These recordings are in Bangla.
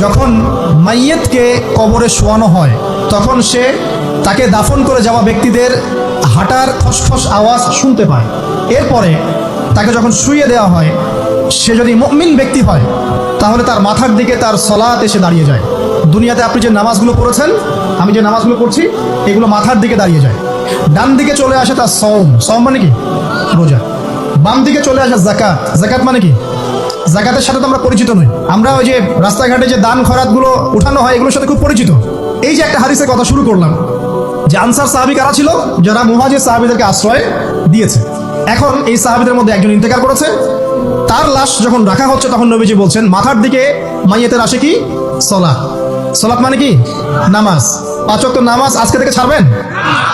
যখন মাইয়েতকে কবরে শোয়ানো হয় তখন সে তাকে দাফন করে যাওয়া ব্যক্তিদের হাঁটার খসখস আওয়াজ শুনতে পায়। এরপরে তাকে যখন শুইয়ে দেওয়া হয়, সে যদি মুমিন ব্যক্তি হয় তাহলে তার মাথার দিকে তার সলাত এসে দাঁড়িয়ে যায়। দুনিয়াতে আপনি যে নামাজগুলো পড়েছেন, আমি যে নামাজগুলো পড়ছি, এগুলো মাথার দিকে দাঁড়িয়ে যায়। ডান দিকে চলে আসে তার সওম, সওম মানে কি? রোজা। বাম দিকে চলে আসে যাকাত, যাকাত মানে কি? যাকাতের সাথে তো আমরা পরিচিত নই। আমরা ওই যে রাস্তাঘাটে যে দান খয়রাতগুলো উঠানো হয়, এগুলোর সাথে খুব পরিচিত। এই যে একটা হাদিসের কথা শুরু করলাম, যে আনসার সাহাবী কারা ছিল? যারা মুহাজির সাহাবীদেরকে আশ্রয় দিয়েছে। এখন এই সাহাবীদের মধ্যে একজন ইন্তেকাল করেছে, তার লাশ যখন রাখা হচ্ছে তখন নবীজি বলছেন মাথার দিকে মাইয়েতের আসে কি? সলাত। সলাত মানে কি? নামাজ। 5 ওয়াক্ত নামাজ আজকে থেকে ছাড়বেন?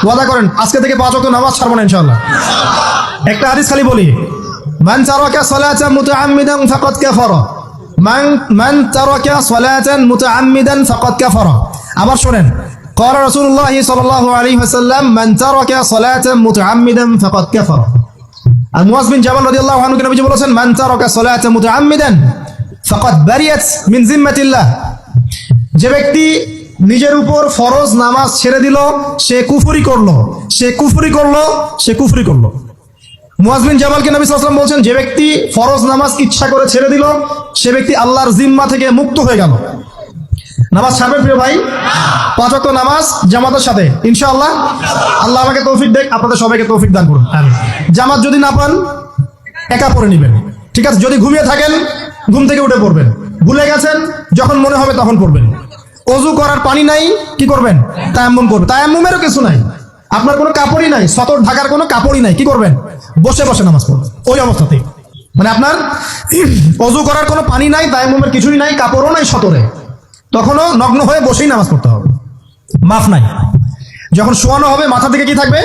ওয়াদা করেন আজকে থেকে 5 ওয়াক্ত নামাজ ছাড়বো না ইনশাআল্লাহ। একটা হাদিস খালি বলি, মান তারাকা সালাতান মুতাআম্মিদান ফাকাদ কাফারা, মান তারাকা সালাতান মুতাআম্মিদান ফাকাদ কাফারা। আবার শুনেন, قال رسول الله صلى الله عليه وسلم من ترك صلاة متعمدا فقد كفر। আর মুয়াজ বিন জাবাল রাদিয়াল্লাহু আনহু নবীজি বলেছেন মান তারাকা সালাতা মুতাআম্মিদান ফাকাদ বারিয়াত মিন জিম্মাতিল্লাহ। যে ব্যক্তি নিজের উপর ফরজ নামাজ ছেড়ে দিল, সে কুফরি করলো, সে কুফরি করলো, সে কুফরি করলো। মুয়াজ বিন জাবালকে নবী সাল্লাল্লাহু আলাইহি ওয়াসাল্লাম বলছেন, যে ব্যক্তি ফরজ নামাজ ইচ্ছা করে ছেড়ে দিল, সে ব্যক্তি আল্লাহর জিম্মা থেকে মুক্ত হয়ে গেল। নামাজ ছাড়বেন প্রিয় ভাই? 5 ওয়াক্ত নামাজ জামাতের সাথে ইনশাআল্লাহ। আল্লাহ আমাকে তৌফিক দেখ, আপনাদের সবাইকে তৌফিক দান করুন। জামাত যদি না পান, একা পড়ে নেবেন, ঠিক আছে? যদি ঘুমিয়ে থাকেন, ঘুম থেকে উঠে পড়বেন। ভুলে গেছেন, যখন মনে হবে তখন পড়বেন। ওযু করার পানি নাই, কি করবেন? তায়াম্মুম করবেন। তায়াম্মুমেরও কিছু নাই, আপনার কোনো কাপড়ই নাই, সতর ঢাকার কোনো কাপড়ই নাই, কি করবেন? বসে বসে নামাজ পড়বেন ওই অবস্থাতেই। মানে আপনার ওযু করার কোনো পানি নাই, তায়াম্মুমের কিছুই নাই, কাপড়ও নাই সতরে, তখনও নগ্ন হয়ে বসেই নামাজ পড়তে হবে, মাফ নাই। যখন শোয়ানো হবে মাথা থেকে কি থাকবে?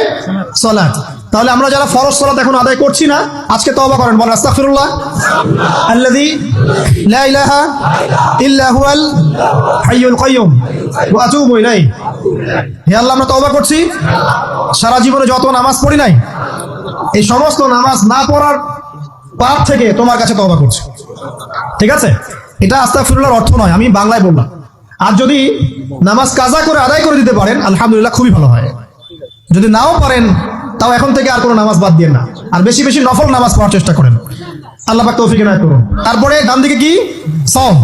সালাত। তাহলে আমরা যারা ফরজ সালাত এখন আদায় করছি না, আজকে তওবা করেন, বলেন আস্তাগফিরুল্লাহ আল্লাযী লা ইলাহা ইল্লা হুয়াল হাইয়ুল কাইয়্যুম ওয়া আতুবু ইলাইহি। হে আল্লাহ, আমরা তওবা করছি, সারা জীবনে যত নামাজ পড়ি নাই, এই সমস্ত নামাজ না পড়ার পাপ থেকে তোমার কাছে তওবা করছি। ঠিক আছে? এটা আস্তাগফিরুল্লাহর অর্থ নয়, আমি বাংলায় বললাম। আর যদি নামাজ কাজা করে আদায় করে দিতে পারেন, আলহামদুলিল্লাহ, খুবই ভালো হয়। যদি নাও পারেন, তাও এখন থেকে আর কোনো নামাজ বাদ দিয়ে না, আর বেশি বেশি নফল নামাজ পড়ার চেষ্টা করেন। আল্লাহ পাক তৌফিক এনায়েত করুন। তারপরে ডান দিকে কি? সওম।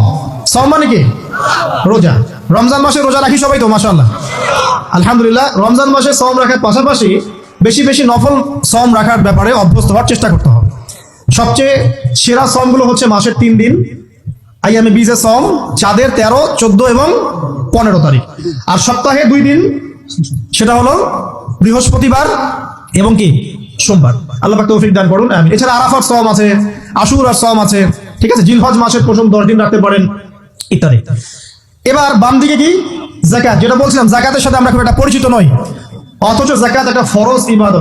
সওম মানে কি? রোজা। রমজান মাসে রোজা রাখি সবাই তো, মাশাআল্লাহ, আলহামদুলিল্লাহ। রমজান মাসে সওম রাখার পাশাপাশি বেশি বেশি নফল সওম রাখার ব্যাপারে অভ্যস্ত হওয়ার চেষ্টা করতে হবে। সবচেয়ে সেরা সওমগুলো হচ্ছে মাসের 3 দিন, আইয়ামে বীজে সওম, চাঁদের 13, 14 এবং 15 তারিখ। আর সপ্তাহে 2 দিন, সেটা হলো বৃহস্পতিবার এবং কি? সোমবার। আল্লাহ পাক তৌফিক দান করুন, আমিন। এছাড়া আরাফার সওম আছে, আশুরার সওম আছে, ঠিক আছে? জিলহজ মাসের প্রথম 10 দিন রাখতে পারেন, ইত্যাদি। এবার বাম দিকে কি? যাকাত। যেটা বলছিলাম, যাকাতের সাথে আমরা খুব একটা পরিচিত নই, অথচ যাকাত একটা ফরজ ইবাদত।